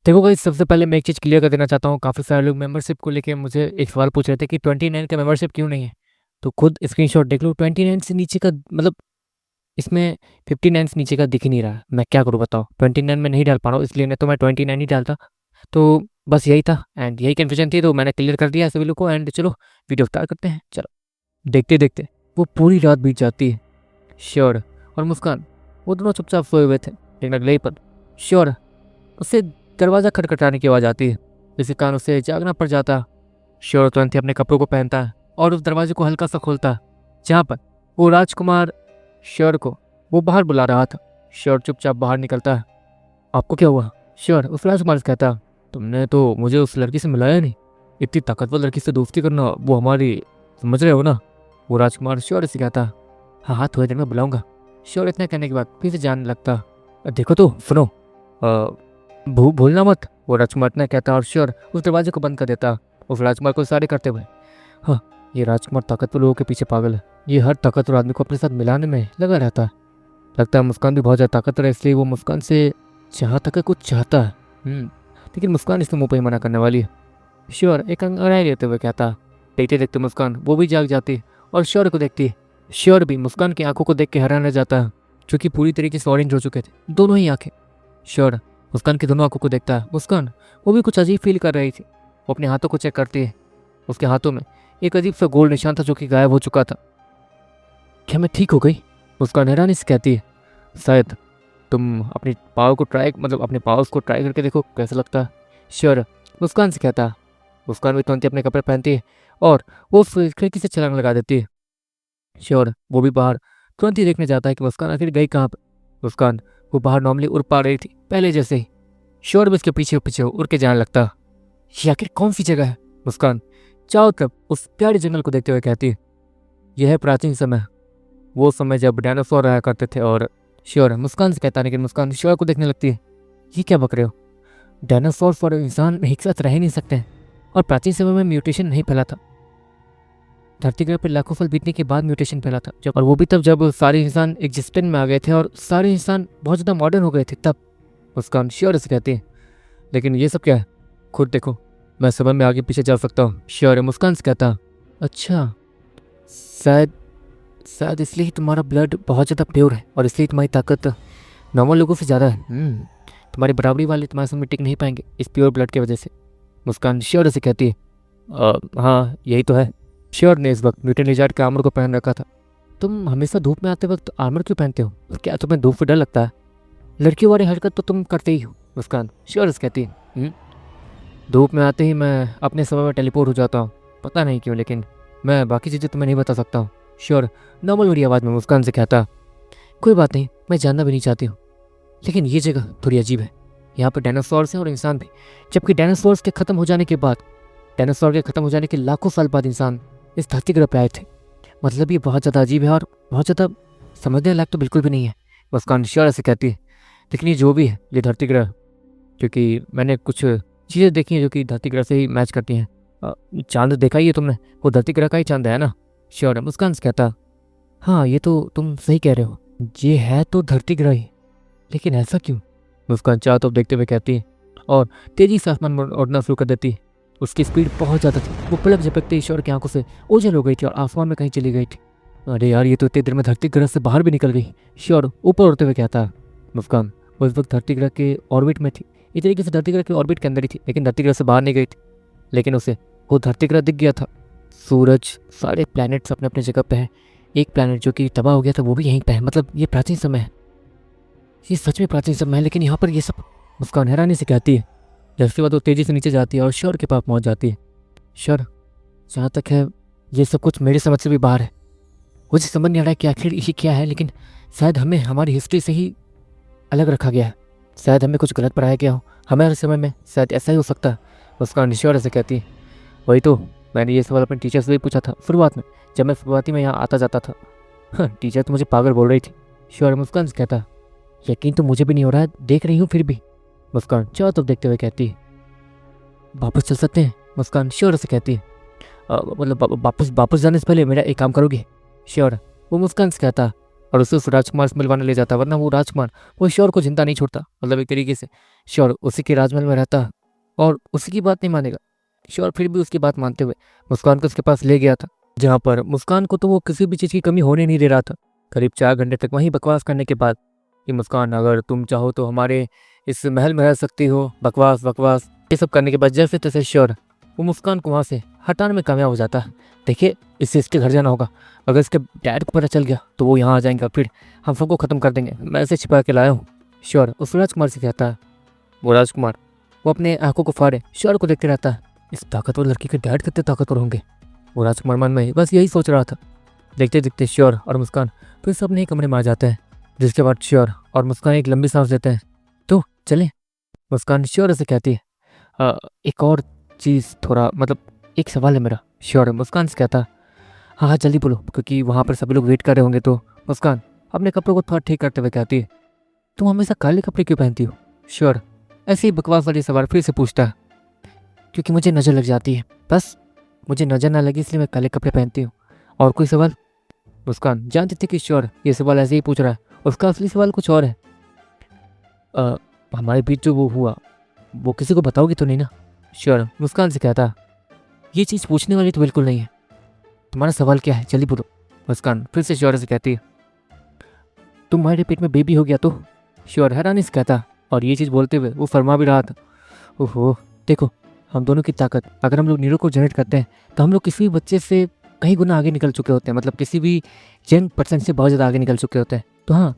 देखो गाइस, सबसे पहले मैं एक चीज़ क्लियर कर देना चाहता हूँ। काफ़ी सारे लोग मेंबरशिप को लेके मुझे एक सवाल पूछ रहे थे कि 29 का मेंबरशिप क्यों नहीं है। तो खुद स्क्रीनशॉट देख लो, 29 से नीचे का मतलब इसमें 59 से नीचे का दिख ही नहीं रहा। मैं क्या करूँ बताओ, 29 में नहीं डाल पा रहा हूँ, इसलिए नहीं तो मैं 29 ही डालता। तो बस यही था एंड यही कन्फ्यूजन थी, तो मैंने क्लियर कर दिया सभी लोग को। एंड चलो वीडियो स्टार्ट करते हैं। चलो, देखते देखते वो पूरी रात बीत जाती है। श्योर और मुस्कान वो दोनों चुपचाप सोए हुए थे, लेकिन अगले ही पल श्योर उससे दरवाज़ा खटखटाने की आवाज़ आती है, जिसके कारण उसे जागना पड़ जाता। श्योर तुरंत ही अपने कपड़ों को पहनता है और उस दरवाजे को हल्का सा खोलता है, जहाँ पर वो राजकुमार श्योर को वो बाहर बुला रहा था। श्योर चुपचाप बाहर निकलता है। आपको क्या हुआ? श्योर उस राजकुमार से कहता, तुमने तो मुझे उस लड़की से मिलाया नहीं। इतनी ताकतवर लड़की से दोस्ती करना वो हमारी, समझ रहे हो ना? वो राजकुमार श्योर से कहता, हाँ हाँ थोड़ी देर में बुलाऊंगा। श्योर इतना कहने के बाद फिर से जाने लगता। देखो तो सुनो, भूलना मत, वो राजकुमार ने कहता और श्योर उस दरवाजे को बंद कर देता, उस राजकुमार को इशारे करते हुए। हाँ, ये राजकुमार ताकतवर लोगों के पीछे पागल है। ये हर ताकतवर आदमी को अपने साथ मिलाने में लगा रहता है। लगता है मुस्कान भी बहुत ज़्यादा ताकतवर है, इसलिए वो मुस्कान से जहाँ तक है कुछ चाहता है। लेकिन मुस्कान इसके मुंह पर ही मना करने वाली है। श्योर एक अंगड़ाई लेते हुए कहता। देखते देखते मुस्कान वो भी जाग जाती और श्योर को देखती। श्योर भी मुस्कान की आंखों को देख के हैरान रह जाता है, जो कि पूरी तरीके से ऑरेंज हो चुके थे दोनों ही आंखें। श्योर मुस्कान की दोनों आंखों को देखता है। मुस्कान वो भी कुछ अजीब फील कर रही थी। वो अपने हाथों को चेक करती है। उसके हाथों में एक अजीब सा गोल्ड निशान था, जो कि गायब हो चुका था। क्या मैं ठीक हो गई? मुस्कान हैरानी से कहती है। शायद तुम अपनी पावर को अपने पावर्स को ट्राई करके देखो कैसा लगता है। श्योर मुस्कान से कहता। मुस्कान भी तुरंत ही अपने कपड़े पहनती है और वो खिड़की से छलांग लगा देती है। श्योर वो भी बाहर तुरंत ही देखने जाता है कि मुस्कान आखिर गई कहाँ पर। मुस्कान वो बाहर नॉर्मली उड़ पा रही थी पहले जैसे ही। श्योर भी उसके पीछे पीछे उड़ के जाने लगता। ये आखिर कौन सी जगह है? मुस्कान चारों तरफ उस प्यारे जंगल को देखते हुए कहती है, यह है प्राचीन समय, वो समय जब डायनासोर रहा करते थे। और श्योर मुस्कान से कहता, लेकिन मुस्कान श्योर को देखने लगती है। ये क्या बक रहे हो? डायनासोर और इंसान एक साथ रह नहीं सकते हैं, और प्राचीन समय में म्यूटेशन नहीं फैला था। धरती ग्रह पर लाखों साल बीतने के बाद म्यूटेशन फैला था, जब और वो भी तब जब सारे इंसान एग्जिस्टेंस में आ गए थे और सारे इंसान बहुत ज़्यादा मॉडर्न हो गए थे तब। मुस्कान श्योर से कहती है, लेकिन ये सब क्या है? खुद देखो, मैं समय में आगे पीछे जा सकता हूँ। श्योर मुस्कान से कहता, अच्छा शायद शायद इसलिए ही तुम्हारा ब्लड बहुत ज़्यादा प्योर है और इसलिए तुम्हारी ताकत नॉर्मल लोगों से ज़्यादा है। तुम्हारी बराबरी वाले तुम्हारे सामने टिक नहीं पाएंगे इस प्योर ब्लड की वजह से। मुस्कान श्योर से कहती है, हाँ यही तो है। श्योर ने इस वक्त म्यूटेंट लिजार्ड के आर्मर को पहन रखा था। तुम हमेशा धूप में आते वक्त आर्मर क्यों पहनते हो? क्या तुम्हें धूप से डर लगता है? लड़कियों वाली हरकत तो तुम करते ही हो। मुस्कान श्योर से कहती है, धूप में आते ही मैं अपने समय में टेलीपोर्ट हो जाता हूँ, पता नहीं क्यों, लेकिन मैं बाकी चीज़ें तुम्हें नहीं बता सकता हूँ। श्योर नॉर्मल बड़ी आवाज़ में मुस्कान से कहता, कोई बात नहीं, मैं जानना भी नहीं चाहती हूँ, लेकिन ये जगह थोड़ी अजीब है। यहाँ पर डायनासोर्स हैं और इंसान भी, जबकि डायनासोर्स के ख़त्म हो जाने के बाद, डायनासोर के ख़त्म हो जाने के लाखों साल बाद इंसान इस धरती ग्रह पर आए थे। मतलब ये बहुत ज़्यादा अजीब है और बहुत ज़्यादा समझने लायक तो बिल्कुल भी नहीं है। मुस्कान श्योर से कहती है, लेकिन ये जो भी है ये धरती ग्रह, क्योंकि मैंने कुछ चीज़ें देखी हैं जो कि धरती ग्रह से ही मैच करती हैं। चांद देखा ही है तुमने, वो धरती ग्रह का ही चांद है ना? श्योर है मुस्कान से कहता, हाँ ये तो तुम सही कह रहे हो, ये है तो धरती ग्रह ही, लेकिन ऐसा क्यों? मुस्कान चारों तरफ देखते हुए कहती है और तेजी से आसमान में उड़ना शुरू कर देती है। उसकी स्पीड बहुत ज़्यादा थी। वो पलक झपकते ईश्वर की आंखों से ओझल हो गई थी और आसमान में कहीं चली गई थी। अरे यार, ये तो इतनी देर में धरती ग्रह से बाहर भी निकल गई। श्योर ऊपर उड़ते हुए कहता। मुस्कान वो इस वक्त धरती ग्रह के ऑर्बिट में थी। इस तरीके से धरती ग्रह के ऑर्बिट के अंदर ही थी, लेकिन धरती ग्रह से बाहर नहीं गई थी। लेकिन उसे वो धरती ग्रह दिख गया था। सूरज, सारे प्लैनेट्स अपने अपने जगह पे हैं। एक प्लैनेट जो कि तबाह हो गया था वो भी यहीं पे है। मतलब ये प्राचीन समय है, ये सच में प्राचीन समय है, लेकिन यहाँ पर ये सब। मुस्कान हैरानी से कहती है। जैसे बाद वो तेज़ी से नीचे जाती है और श्योर के पास पहुँच जाती है। श्योर, जहाँ तक है ये सब कुछ मेरी समझ से भी बाहर है। मुझे समझ नहीं आ रहा है कि आखिर ये क्या है, लेकिन शायद हमें हमारी हिस्ट्री से ही अलग रखा गया है। शायद हमें कुछ गलत पढ़ाया गया हो हमारे समय में, शायद ऐसा ही हो सकता है। मुस्कान श्योर से कहती है। वही तो मैंने ये सवाल अपने टीचर से भी पूछा था शुरुआत में, जब मैं शुरुआती में यहाँ आता जाता था। हाँ, टीचर तो मुझे पागल बोल रही थी। श्योर मुस्कान से कहता। यकीन तो मुझे भी नहीं हो रहा है, देख रही हूँ फिर भी। मुस्कान चारों तरफ देखते हुए कहती है। वापस चल सकते हैं? मुस्कान श्योर से कहती है। मतलब वापस जाने से पहले मेरा एक काम करोगे? श्योर वो मुस्कान से कहता। और उसे उस राजकुमार से मिलवाने ले जाता, वरना वो राजकुमार वो श्योर को जिंदा नहीं छोड़ता। मतलब एक तरीके से श्योर उसी के राजमहल में रहता और उसी की बात नहीं मानेगा। श्योर फिर भी उसकी बात मानते हुए मुस्कान को उसके पास ले गया था, जहाँ पर मुस्कान को तो वो किसी भी चीज़ की कमी होने नहीं दे रहा था। करीब 4 घंटे तक वहीं बकवास करने के बाद कि मुस्कान अगर तुम चाहो तो हमारे इस महल में रह सकती हो, बकवास बकवास ये सब करने के बाद जैसे तैसे श्योर वो मुस्कान को वहाँ से हटाने में कामयाब हो जाता है। देखिए इससे इसके घर जाना होगा, अगर इसके डैड को पता चल गया तो वो यहाँ आ जाएंगे, फिर हम सबको ख़त्म कर देंगे, मैं इसे छिपा के लाया हूँ। श्योर उस राजकुमार से कहता है। वो राजकुमार वो अपने आंखों को फाड़े श्योर को देखते रहता है, इस ताकतवर लड़की के डैड कितने ताकतवर होंगे। वो राजकुमार मन में बस यही सोच रहा था। देखते देखते श्योर और मुस्कान फिर सब अपने कमरे में आ जाते हैं, जिसके बाद श्योर और मुस्कान एक लंबी सांस लेते हैं। तो चलें, मुस्कान श्योर से कहती है। एक और चीज़ थोड़ा मतलब एक सवाल है मेरा। श्योर मुस्कान से कहता हाँ हाँ जल्दी बोलो, क्योंकि वहाँ पर सभी लोग वेट कर रहे होंगे। तो मुस्कान अपने कपड़ों को थोड़ा ठीक करते हुए कहती है, तुम हमेशा काले कपड़े क्यों पहनती हो? श्योर ऐसे ही बकवास वाली सवाल फिर से पूछता है। क्योंकि मुझे नज़र लग जाती है, बस मुझे नज़र ना लगी इसलिए मैं काले कपड़े पहनती हूँ। और कोई सवाल? मुस्कान जानती थी कि श्योर ये सवाल ऐसे ही पूछ रहा है, उसका असली सवाल कुछ और है। हमारे बीच जो वो हुआ वो किसी को बताओगी तो नहीं ना? श्योर मुस्कान से कहता ये चीज़ पूछने वाली तो बिल्कुल नहीं है, तुम्हारा सवाल क्या है जल्दी बोलो। मुस्कान फिर से श्योर से कहती है, तुम्हारे पेट में बेबी हो गया तो? श्योर हैरानी से कहता, और ये चीज़ बोलते हुए वो फरमा भी रहा था, ओहो देखो हम दोनों की ताकत, अगर हम लोग नीरो को जनरेट करते हैं तो हम लोग किसी भी बच्चे से कई गुना आगे निकल चुके होते हैं, मतलब किसी भी यंग पर्सन से बहुत ज़्यादा आगे निकल चुके होते हैं। तो हाँ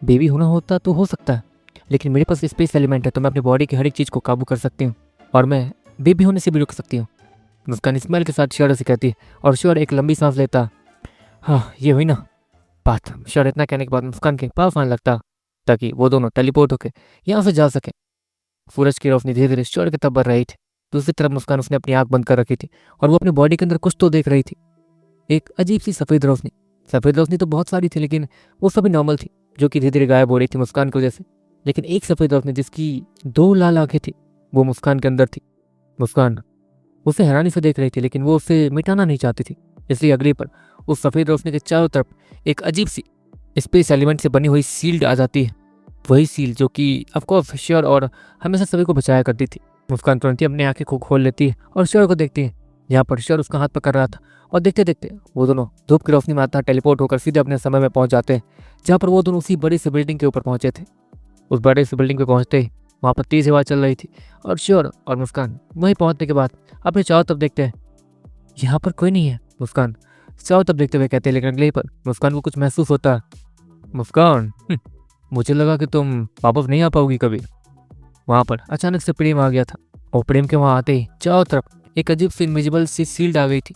बेबी होना होता तो हो सकता है, लेकिन मेरे पास स्पेस एलिमेंट है तो मैं अपनी बॉडी की हर एक चीज़ को काबू कर सकती हूँ और मैं बेबी होने से भी रुक सकती हूँ। मुस्कान स्माइल के साथ श्योर से कहती है और श्योर एक लंबी सांस लेता। हाँ ये हुई ना बात। श्योर इतना कहने के बाद मुस्कान के पास आने लगता ताकि वो दोनों टेलीपोर्ट होकर यहाँ से जा सके। सूरज की रोशनी धीरे धीरे श्योर की तरफ बढ़ रही थी। दूसरी तरफ मुस्कान उसने अपनी आंख बंद कर रखी थी और वो अपनी बॉडी के अंदर कुछ तो देख रही थी, एक अजीब सी सफ़ेद रोशनी। सफ़ेद रोशनी तो बहुत सारी थी लेकिन वो सभी नॉर्मल थी, जो कि धीरे धीरे गायब हो रही थी मुस्कान की वजह से। लेकिन एक सफ़ेद रोशनी जिसकी 2 लाल आंखें थी वो मुस्कान के अंदर थी। मुस्कान उसे हैरानी से देख रही थी लेकिन वो उसे मिटाना नहीं चाहती थी, इसलिए अगली पर उस सफ़ेद रोशनी के चारों तरफ एक अजीब सी स्पेस एलिमेंट से बनी हुई सील्ड आ जाती है। वही सील जो कि ऑफकोर्स श्योर और हमेशा सभी को बचाया करती थी। मुस्कान तुरंत ही अपनी आंखें को खोल लेती है और श्योर को देखती है, यहाँ पर श्योर उसका हाथ पकड़ रहा था। और देखते देखते वो दोनों धूप की रोशनी में आता टेलीपोर्ट होकर सीधे अपने समय में पहुंच जाते हैं, जहाँ पर वो दोनों उसी बड़ी सी बिल्डिंग के ऊपर पहुंचे थे। उस बड़े सी बिल्डिंग पे पहुंचते ही वहाँ पर तेज हवा चल रही थी और श्योर और मुस्कान वहीं पहुंचने के बाद अपने चारों तरफ देखते हैं, यहाँ पर कोई नहीं है। मुस्कान चारों तरफ देखते हुए कहते हैं, लेकिन अगले ही पर मुस्कान को कुछ महसूस होता है। मुस्कान मुझे लगा कि तुम वापस नहीं आ पाओगी कभी। वहाँ पर अचानक से प्रेम आ गया था और प्रेम के वहाँ आते ही चारों तरफ एक अजीब सी इनविजिबल सी सील्ड आ गई थी,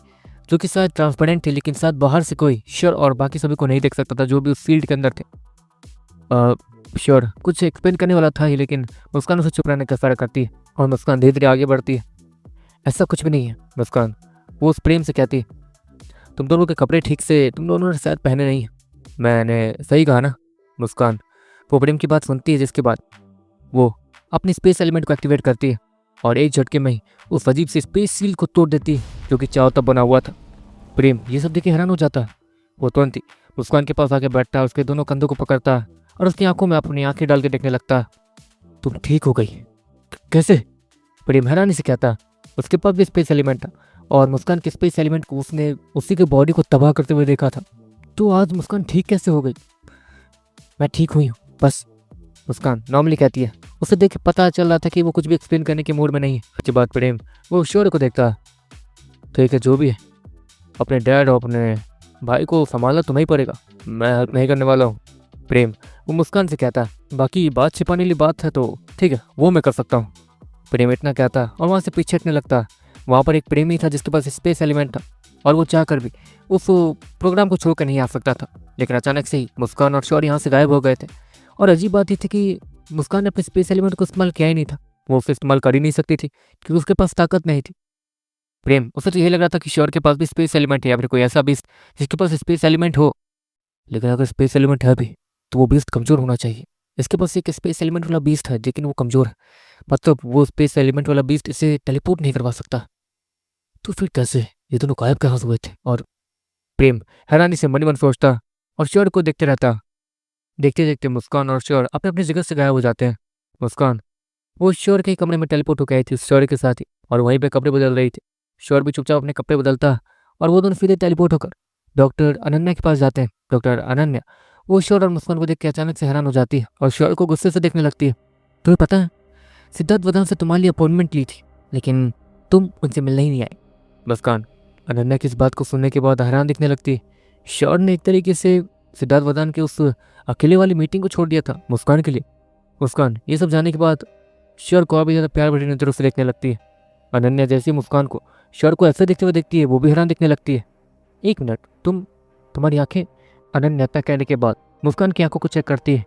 जो कि शायद ट्रांसपेरेंट थी लेकिन शायद बाहर से कोई श्योर और बाकी सभी को नहीं देख सकता था जो भी उस सील्ड के अंदर थे। श्योर कुछ एक्सप्लेन करने वाला था ही, लेकिन मुस्कान उसे चुप रहने का इशारा करती है और मुस्कान धीरे धीरे आगे बढ़ती है। ऐसा कुछ भी नहीं है मुस्कान, वो उस प्रेम से कहती है, तुम दोनों के कपड़े ठीक से तुम दोनों ने शायद पहने नहीं है। मैंने सही कहा ना? मुस्कान वो प्रेम की बात सुनती है, जिसके बाद वो अपनी स्पेस एलिमेंट को एक्टिवेट करती है और एक झटके में ही उस अजीब सी स्पेस सील को तोड़ देती है जो कि चारों तरफ बना हुआ था। प्रेम ये सब देख के हैरान हो जाता है। वो तुरंत ही मुस्कान के पास आके बैठता है, उसके दोनों कंधों को पकड़ता है और उसकी आंखों में अपनी आंखें डाल के देखने लगता है। तुम ठीक हो गई? कैसे? प्रेम हैरानी से कहता है। उसके पास भी स्पेस एलिमेंट था और मुस्कान के स्पेस एलिमेंट को उसने उसी के बॉडी को तबाह करते हुए देखा था। तो आज मुस्कान ठीक कैसे हो गई? मैं ठीक हुई हूँ बस, मुस्कान नॉर्मली कहती है। उसे देख के पता चल रहा था कि वो कुछ भी एक्सप्लेन करने के मूड में नहीं है। उसके बाद प्रेम वो शोर को देखता है, ठीक है जो भी है अपने डैड और अपने भाई को संभालना तुम्हें ही पड़ेगा, मैं हेल्प नहीं करने वाला हूँ। प्रेम वो मुस्कान से कहता है, बाकी बात छिपाने वाली बात है तो ठीक है वो मैं कर सकता हूँ। प्रेम इतना कहता है और वहाँ से पीछे हटने लगता है। वहाँ पर एक प्रेमी था जिसके पास स्पेस एलिमेंट था और वो चाहकर भी उस प्रोग्राम को छोड़कर नहीं आ सकता था, लेकिन अचानक से ही मुस्कान और शौर्य यहाँ से गायब हो गए थे। और अजीब बात ये थी कि मुस्कान ने अपने स्पेस एलिमेंट को इस्तेमाल किया ही नहीं था, वो उसे इस्तेमाल कर ही नहीं सकती थी क्योंकि उसके पास ताकत नहीं थी। प्रेम उसे तो यही लग रहा था कि शौर्य के पास भी स्पेस एलिमेंट है या फिर कोई ऐसा बीस्ट जिसके पास स्पेस एलिमेंट हो, लेकिन अगर स्पेस एलिमेंट है भी तो वो बीस्ट कमज़ोर होना चाहिए। इसके पास एक स्पेस एलिमेंट वाला बीस्ट है लेकिन वो कमज़ोर है, मतलब वो स्पेस एलिमेंट वाला बीस्ट इसे टेलीपोर्ट नहीं करवा सकता। तो फिर कैसे ये दोनों गायब कहाँ से हुए थे? और प्रेम हैरानी से मन ही मन सोचता, और श्योर को देखते रहता। देखते देखते मुस्कान और श्योर अपने अपनी जगह से गायब हो जाते हैं। मुस्कान वो श्योर के कमरे में टेलीपोर्ट हो गई थी श्योर के साथ ही, और वहीं पे कपड़े बदल रही थी। श्योर भी चुपचाप अपने कपड़े बदलता और वो दोनों सीधे टेलीपोर्ट होकर डॉक्टर अनन्या के पास जाते हैं। डॉक्टर अनन्या वो श्योर और मुस्कान को देख के अचानक से हैरान हो जाती है और श्योर को गुस्से से देखने लगती है। तुम्हें पता है, सिद्धार्थ वदान से तुम्हारे लिए अपॉइंटमेंट ली थी, लेकिन तुम उनसे मिलने ही नहीं आए। मुस्कान अनन्या की इस बात को सुनने के बाद हैरान दिखने लगती है। श्योर ने एक तरीके से सिद्धार्थ वदान के उस अकेले वाली मीटिंग को छोड़ दिया था मुस्कान के लिए। मुस्कान ये सब जानने के बाद श्योर को और भी ज़्यादा प्यार भरी नजरों से देखने लगती है। अनन्या जैसी मुस्कान को श्योर को ऐसे देखते हुए देखती है, वो भी हैरान दिखने लगती है। एक मिनट, तुम्हारी आंखें। अनन्या इतना कहने के बाद मुस्कान की आंखों को चेक करती है,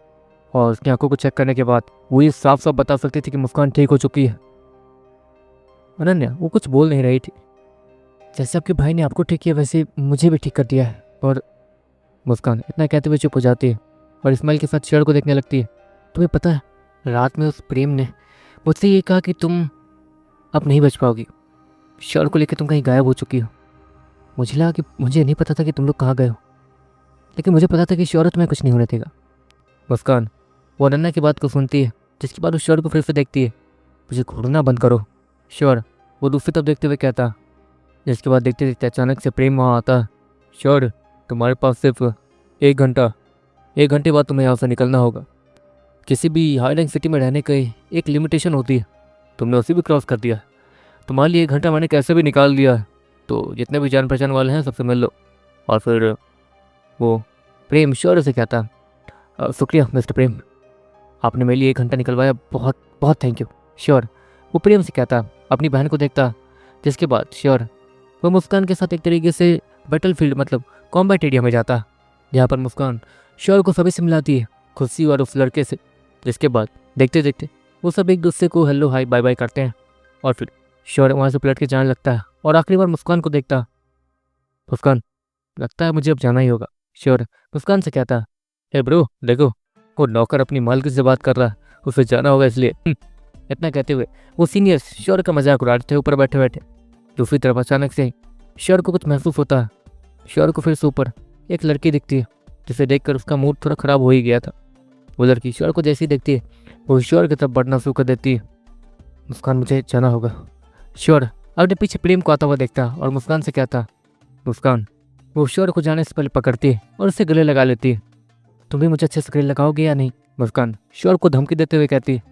और उसकी आंखों को चेक करने के बाद वो ये साफ साफ बता सकती थी कि मुस्कान ठीक हो चुकी है। अनन्या वो कुछ बोल नहीं रही थी। जैसे आपके भाई ने आपको ठीक किया वैसे मुझे भी ठीक कर दिया है। और मुस्कान इतना कहते हुए चुप हो जाती है और इस्माइल के साथ श्योर को देखने लगती है। तुम्हें पता है, रात में उस प्रेम ने मुझसे ये कहा कि तुम अब नहीं बच पाओगी। श्योर को लेकर तुम कहीं गायब हो चुकी हो। मुझे लगा कि मुझे नहीं पता था कि तुम लोग कहाँ गए हो, लेकिन मुझे पता था कि श्योर तुम्हें कुछ नहीं होने देगा। मुस्कान वो अनन्या की बात को सुनती है, जिसके बाद वो श्योर को फिर से देखती है। मुझे घूरना बंद करो। श्योर वो दूसरी तरफ देखते हुए कहता, जिसके बाद देखते देखते अचानक से प्रेम वहाँ आता। श्योर तुम्हारे पास सिर्फ 1 घंटे बाद तुम्हें यहाँ से निकलना होगा। किसी भी हाई रैंक सिटी में रहने की एक लिमिटेशन होती है, तुमने उसी भी क्रॉस कर दिया। तुम्हारे लिए 1 घंटा मैंने कैसे भी निकाल दिया, तो जितने भी जान पहचान वाले हैं सबसे मिल लो। और फिर वो प्रेम श्योर से कहता, शुक्रिया मिस्टर प्रेम, आपने मेरे लिए 1 घंटा निकलवाया, बहुत बहुत थैंक यू। श्योर वो प्रेम से कहता, अपनी बहन को देखता। जिसके बाद श्योर वो मुस्कान के साथ एक तरीके से बैटलफील्ड मतलब कॉम्बैट एरिया में जाता, जहाँ पर मुस्कान श्योर को सभी से मिलाती है, खुशी और उस लड़के से। जिसके बाद देखते देखते वो सब एक दूसरे को हेलो हाई बाय बाय करते हैं, और फिर श्योर वहाँ से पलट के जाने लगता है और आखिरी बार मुस्कान को देखता। मुस्कान लगता है मुझे अब जाना ही होगा। श्योर मुस्कान से कहता, हे ब्रो देखो, वो नौकर अपनी मालकिन से बात कर रहा है, उसे जाना होगा इसलिए। इतना कहते हुए वो सीनियर श्योर का मजाक उड़ा रहे थे ऊपर बैठे बैठे। दूसरी तरफ अचानक से श्योर को कुछ महसूस होता है। श्योर को फिर से ऊपर एक लड़की दिखती है, जिसे देखकर उसका मूड थोड़ा खराब हो ही गया था। वो लड़की श्योर को जैसे ही देखती है वो श्योर की तरफ बढ़ना शुरू कर देती है। मुस्कान मुझे जाना होगा। श्योर अपने पीछे प्रेम को आता हुआ देखता और मुस्कान से कहता, मुस्कान वो श्योर को जाने से पहले पकड़ती है और उससे गले लगा लेती है। तुम भी मुझे अच्छे से गले लगाओगे या नहीं? मुस्कान श्योर को धमकी देते हुए कहती है।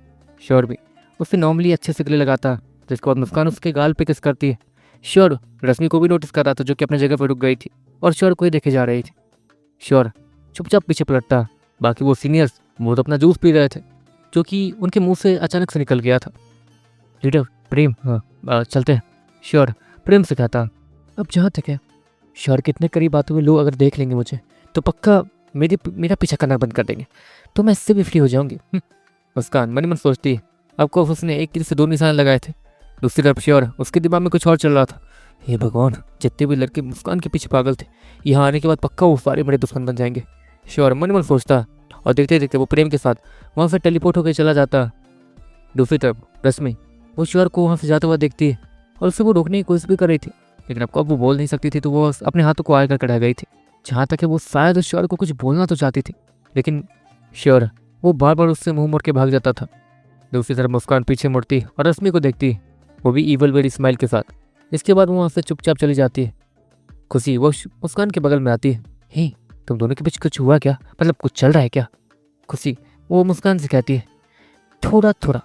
श्योर भी उससे नॉर्मली अच्छे से गले लगाता, जिसके बाद मुस्कान उसके गाल पे किस करती है। श्योर रश्मि को भी नोटिस कर रहा था, जो कि अपनी जगह पर रुक गई थी और श्योर को ही देखे जा रही थी। श्योर चुपचाप पीछे पलटता। बाकी वो सीनियर्स वो तो अपना जूस पी रहे थे, जो कि उनके मुंह से अचानक से निकल गया था। लीडर प्रेम, हाँ चलते हैं। श्योर प्रेम से कहता, अब जहाँ तक है श्योर कितने करीब आते हुए लोग अगर देख लेंगे मुझे तो पक्का मेरा पीछा करना बंद कर देंगे, तो मैं इससे भी फ्री हो जाऊंगी। मुस्कान मन मन सोचती, आपको उसने एक तीर से 2 निशाने लगाए थे। दूसरी तरफ श्योर उसके दिमाग में कुछ और चल रहा था। हे भगवान, जितने भी लड़के मुस्कान के पीछे पागल थे, यहाँ आने के बाद पक्का वो सारे मेरे दुश्मन बन जाएंगे। श्योर मन मन सोचता, और देखते देखते वो प्रेम के साथ वहाँ से टेलीपोर्ट होकर चला जाता। दूसरी तरफ रश्मि वो श्योर को वहाँ से जाता हुआ देखती है और उससे वो रोकने की कोशिश भी कर रही थी, लेकिन अब वो बोल नहीं सकती थी, तो वो अपने हाथों को आगे कर रह गई थी। जहाँ तक है वो शायद श्योर को कुछ बोलना तो चाहती थी, लेकिन श्योर वो बार बार उससे मुंह मोड़ के भाग जाता था। दूसरी तरफ मुस्कान पीछे मुड़ती और रश्मि को देखती, वो भी ईवल वेरी स्माइल के साथ। इसके बाद वो वहाँ से चुपचाप चली जाती है। खुशी वो मुस्कान के बगल में आती है। हे तुम दोनों के बीच कुछ हुआ क्या, मतलब कुछ चल रहा है क्या? खुशी वो मुस्कान से कहती है, थोड़ा थोड़ा।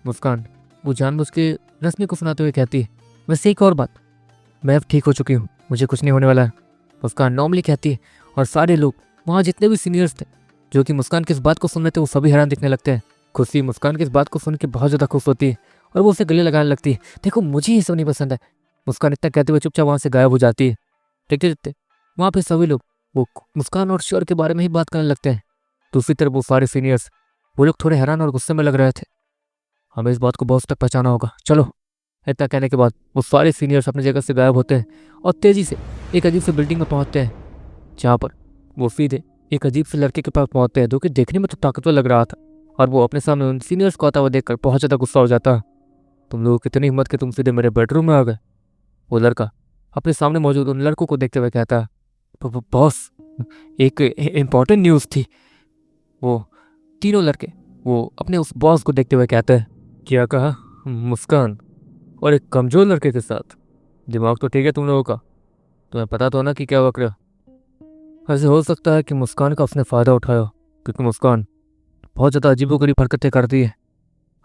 मुस्कान वो जानबूझ के रश्मि को सुनाते हुए कहती है, वैसे एक और बात, मैं अब ठीक हो चुकी हूँ, मुझे कुछ नहीं होने वाला है। मुस्कान नॉर्मली कहती है और सारे लोग वहाँ जितने भी सीनियर्स थे जो कि मुस्कान की इस बात को सुन रहे थे वो सभी हैरान दिखने लगते हैं। खुशी मुस्कान की इस बात को सुन के बहुत ज़्यादा खुश होती है और वो उसे गले लगाने लगती है। देखो मुझे ये सब नहीं पसंद है। मुस्कान इतना कहते हुए चुपचाप वहाँ से गायब हो जाती है। देखते देखते वहाँ पे सभी लोग वो मुस्कान और श्योर के बारे में ही बात करने लगते हैं। दूसरी तरफ वो सारे सीनियर्स वो लोग थोड़े हैरान और गुस्से में लग रहे थे। हमें इस बात को बॉस तक पहुँचाना होगा, चलो। इतना कहने के बाद वो सारे सीनियर्स अपनी जगह से गायब होते हैं और तेज़ी से एक अजीब से बिल्डिंग में पहुँचते हैं, जहाँ पर वो सीधे एक अजीब से लड़के के पास पहुँचते हैं, जो कि देखने में तो ताकतवर लग रहा था। और वो अपने सामने उन सीनियर्स को आता हुआ देखकर बहुत ज़्यादा गुस्सा हो जाता। तुम लोगों की इतनी हिम्मत कि तुम सीधे मेरे बेडरूम में आ गए? वो लड़का अपने सामने मौजूद उन लड़कों को देखते हुए कहता, बॉस एक इम्पोर्टेंट न्यूज़ थी। वो तीनों लड़के वो अपने उस बॉस को देखते हुए कहते हैं, क्या कहा? मुस्कान और एक कमज़ोर लड़के के साथ? दिमाग तो ठीक है तुम लोगों का? तुम्हें पता तो है ना कि क्या वक्र? ऐसे हो सकता है कि मुस्कान का उसने फ़ायदा उठाया, क्योंकि मुस्कान बहुत ज़्यादा अजीबोगरीब हरकतें करती है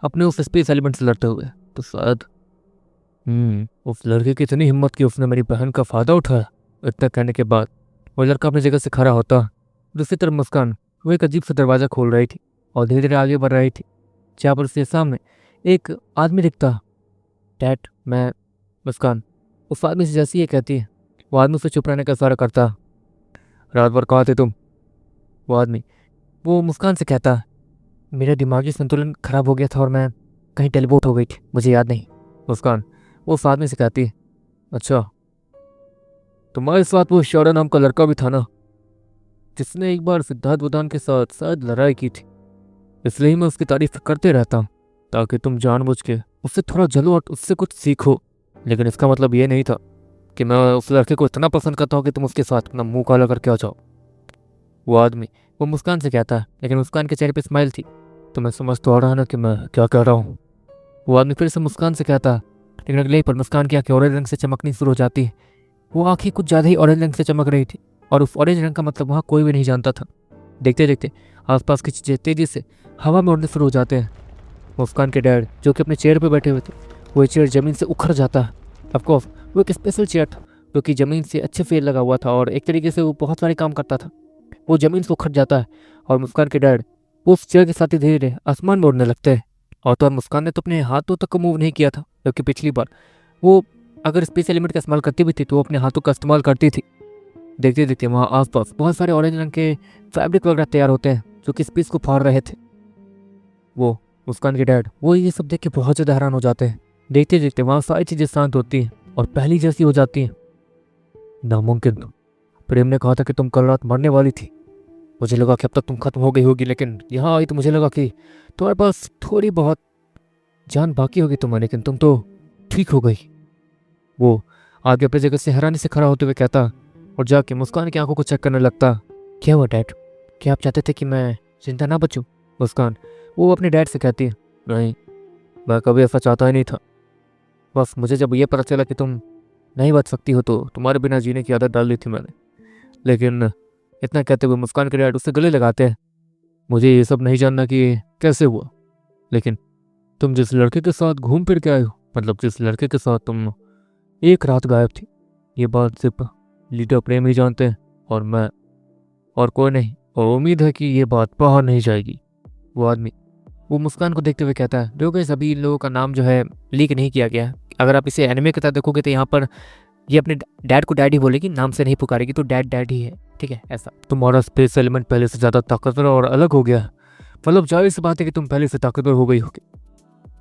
अपने उस स्पेस एलिमेंट से लड़ते हुए। तो शायद उस लड़के की इतनी हिम्मत कि उसने मेरी बहन का फ़ायदा उठाया। इतना कहने के बाद वो लड़का अपनी जगह से खड़ा होता। दूसरी तरफ मुस्कान वो एक अजीब सा दरवाज़ा खोल रही थी और धीरे धीरे आगे बढ़ रही थी, जहाँ पर उसके सामने एक आदमी दिखता। डैड, मैं मुस्कान उस आदमी से जैसी ये कहती है, वो आदमी उसे चुप रहने का इशारा करता। रात भर कहाँ थे तुम? वो आदमी वो मुस्कान से कहता, मेरा दिमागी संतुलन खराब हो गया था और मैं कहीं टेलीपोर्ट हो गई थी, मुझे याद नहीं। मुस्कान वो उस आदमी से कहती, अच्छा, तुम्हारे साथ वो शौर्य नाम का लड़का भी था ना, जिसने एक बार सिद्धार्थ बुदान के साथ शायद लड़ाई की थी? इसलिए मैं उसकी तारीफ करते रहता हूँ, ताकि तुम जानबूझ के उससे थोड़ा जलो और उससे कुछ सीखो। लेकिन इसका मतलब ये नहीं था कि मैं उस लड़के को इतना पसंद करता हूँ कि तुम उसके साथ अपना मुंह काला करके आ जाओ। वो आदमी वो मुस्कान से कहता है, लेकिन मुस्कान के चेहरे पे स्माइल थी। तो मैं समझ तो आ रहा है ना कि मैं क्या कह रहा हूँ। वो आदमी फिर से मुस्कान से कहता, लेकिन अगले ही पर मुस्कान की आंखें ऑरेंज रंग से चमकनी शुरू हो जाती है। वो आंखें कुछ ज़्यादा ही ऑरेंज रंग से चमक रही थी, और उस ऑरेंज रंग का मतलब वहाँ कोई भी नहीं जानता था। देखते देखते आसपास की चीज़ें तेज़ी से हवा में उड़ने शुरू हो जाते हैं। मुस्कान के डैड जो कि अपने चेयर पर बैठे हुए थे, वो चेयर ज़मीन से उखड़ जाता है। ऑफकोर्स वो एक स्पेशल चेयर था जो कि ज़मीन से अच्छे से लगा हुआ था और एक तरीके से वो बहुत सारे काम करता था। वो ज़मीन से उखड़ जाता है और मुस्कान के डैड वो उस चेयर के साथ ही धीरे धीरे आसमान में उड़ने लगते हैं। और तो और मुस्कान ने तो अपने हाथों तक को मूव नहीं किया था, जबकि पिछली बार वो अगर स्पेस एलिमेंट का इस्तेमाल करती भी थी तो वो अपने हाथों का इस्तेमाल करती थी। देखते देखते वहाँ आसपास बहुत सारे ऑरेंज रंग के फैब्रिक वगैरह तैयार होते हैं जो कि स्पेस को फाड़ रहे थे। वो मुस्कान के डैड वो ये सब देख के बहुत ज़्यादा हैरान हो जाते हैं। देखते देखते वहाँ सारी चीज़ें शांत होती हैं और पहली जैसी हो जाती हैं। नामुमकिन, प्रेम ने कहा था कि तुम कल रात मरने वाली थी। मुझे लगा कि अब तक तुम खत्म हो गई होगी, लेकिन यहाँ आई तो मुझे लगा कि तुम्हारे पास थोड़ी बहुत जान बाकी होगी तुम्हारी, लेकिन तुम तो ठीक हो गई। वो आगे अपनी जगह से हैरानी से खड़ा होते हुए कहता और जाके मुस्कान की आंखों को चेक करने लगता। क्या हुआ डैड? क्या आप चाहते थे कि मैं जिंदा ना बचूं? मुस्कान वो अपने डैड से कहती है, नहीं, मैं कभी ऐसा चाहता ही नहीं था। बस मुझे जब ये पता चला कि तुम नहीं बच सकती हो तो तुम्हारे बिना जीने की आदत डाल ली थी मैंने। लेकिन इतना कहते हुए मुस्कान के डैड उससे गले लगाते हैं। मुझे ये सब नहीं जानना कि कैसे हुआ, लेकिन तुम जिस लड़के के साथ घूम फिर के आए हो, मतलब जिस लड़के के साथ तुम एक रात गायब थी, ये बात सिर्फ लीडर प्रेम ही जानते हैं और मैं और कोई नहीं। और उम्मीद है कि ये बात बाहर नहीं जाएगी। वो आदमी वो मुस्कान को देखते हुए कहता है, देखो गाइस, अभी इन लोगों का नाम जो है लीक नहीं किया गया है। अगर आप इसे एनिमे के साथ देखोगे तो यहाँ पर ये अपने डैड को डैड ही बोलेगी, नाम से नहीं पुकारेगी, तो डैड डैड ही है, ठीक है? ऐसा तुम्हारा स्पेस एलिमेंट पहले से ज़्यादा ताकतवर और अलग हो गया है। मतलब जाहिर सी बात है कि तुम पहले से ताकतवर हो गई होगी,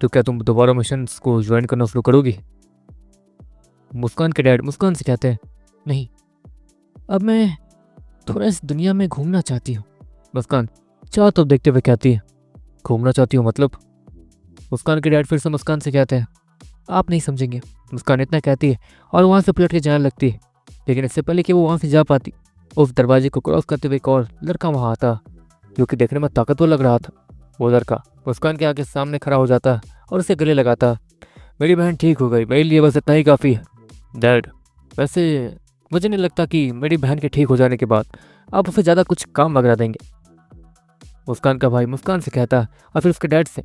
तो क्या तुम दोबारा मिशन को ज्वाइन करना शुरू करोगी? मुस्कान के डैड मुस्कान से कहते हैं, नहीं, अब मैं थोड़ा इस दुनिया में घूमना चाहती हूँ। मुस्कान चाह तो देखते हुए कहती है, घूमना चाहती हूँ मतलब? मुस्कान के डैड फिर से मुस्कान से कहते हैं, आप नहीं समझेंगे। मुस्कान इतना कहती है और वहाँ से पलट के जाने लगती है, लेकिन इससे पहले कि वो वहाँ से जा पाती, उस दरवाजे को क्रॉस करते हुए एक और लड़का वहाँ आता, जो कि देखने में ताकतवर लग रहा था। वो लड़का मुस्कान के आगे सामने खड़ा हो जाता और उसे गले लगाता। मेरी बहन ठीक हो गई, मेरे लिए बस इतना ही काफ़ी है डैड। वैसे मुझे नहीं लगता कि मेरी बहन के ठीक हो जाने के बाद आप उसे ज़्यादा कुछ काम वगैरह देंगे। मुस्कान का भाई मुस्कान से कहता और फिर उसके डैड से,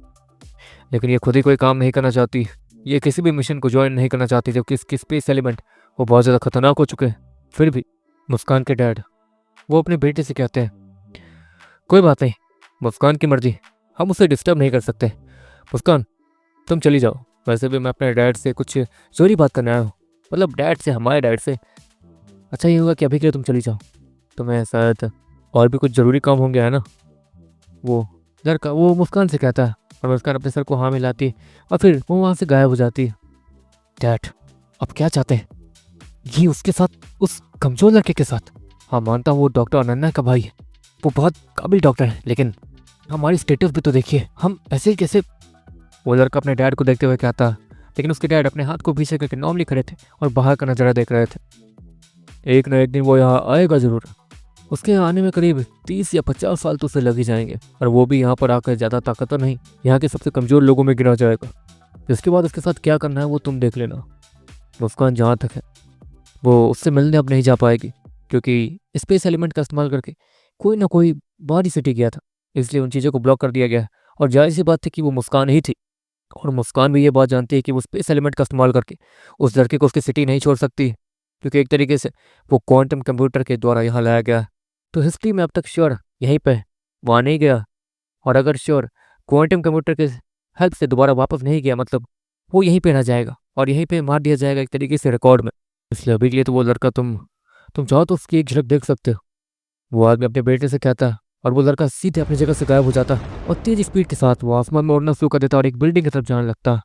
लेकिन ये खुद ही कोई काम नहीं करना चाहती, ये किसी भी मिशन को ज्वाइन नहीं करना चाहती, जबकि इसकी स्पेस एलिमेंट वो बहुत ज़्यादा खतरनाक हो चुके हैं। फिर भी मुस्कान के डैड वो अपने बेटे से कहते हैं, कोई बात नहीं, मुस्कान की मर्जी, हम उसे डिस्टर्ब नहीं कर सकते। मुस्कान तुम चली जाओ। वैसे भी मैं अपने डैड से कुछ जरूरी बात करने आया हूँ, मतलब डैड से, हमारे डैड से। अच्छा ये होगा कि अभी के लिए तुम चली जाओ, तुम्हें शायद और भी कुछ ज़रूरी काम होंगे, है ना? वो लड़का वो मुस्कान से कहता है और मुस्कान अपने सर को हाँ मिलाती और फिर वो वहाँ से गायब हो जाती है। डैड अब क्या चाहते हैं? ये उसके साथ, उस कमजोर लड़के के साथ? हाँ मानता हूँ वो डॉक्टर अनन्या का भाई है, वो बहुत काबिल डॉक्टर है, लेकिन हमारी स्टेटस भी तो देखिए, हम ऐसे ही कैसे? वो लड़का अपने डैड को देखते हुए कहता, लेकिन उसके डैड अपने हाथ को पीछे करके नॉर्मली खड़े थे और बाहर का नज़ारा देख रहे थे। एक ना एक दिन वो यहाँ आएगा ज़रूर, उसके आने में करीब 30 या 50 साल तो उसे लग ही जाएंगे, और वो भी यहाँ पर आकर ज़्यादा ताकतवर नहीं, यहाँ के सबसे कमज़ोर लोगों में गिना जाएगा। इसके बाद उसके साथ क्या करना है वो तुम देख लेना। मुस्कान जहाँ तक है, वो उससे मिलने अब नहीं जा पाएगी, क्योंकि स्पेस एलिमेंट का इस्तेमाल करके कोई ना कोई बाहरी सिटी गया था, इसलिए उन चीज़ों को ब्लॉक कर दिया गया है। और जाहिर सी बात है कि वो मुस्कान ही थी, और मुस्कान भी ये बात जानती है कि वो स्पेस एलिमेंट का इस्तेमाल करके उस लड़के को उसकी सिटी नहीं छोड़ सकती, क्योंकि एक तरीके से वो क्वांटम कंप्यूटर के द्वारा यहाँ लाया गया है। तो हिस्ट्री में अब तक श्योर यहीं पे वहाँ नहीं गया, और अगर श्योर क्वांटम कंप्यूटर के हेल्प से दोबारा वापस नहीं गया, मतलब वो यहीं पे रह जाएगा और यहीं पे मार दिया जाएगा एक तरीके से रिकॉर्ड में। इसलिए अभी के लिए तो वो लड़का तुम चाहो तो उसकी एक झलक देख सकते हो। वो आदमी अपने बेटे से कहता है, और वो लड़का सीधे अपनी जगह से गायब हो जाता है, और तेज स्पीड के साथ वो आसमान में उड़ना शुरू कर देता है और एक बिल्डिंग की तरफ जाने लगता है।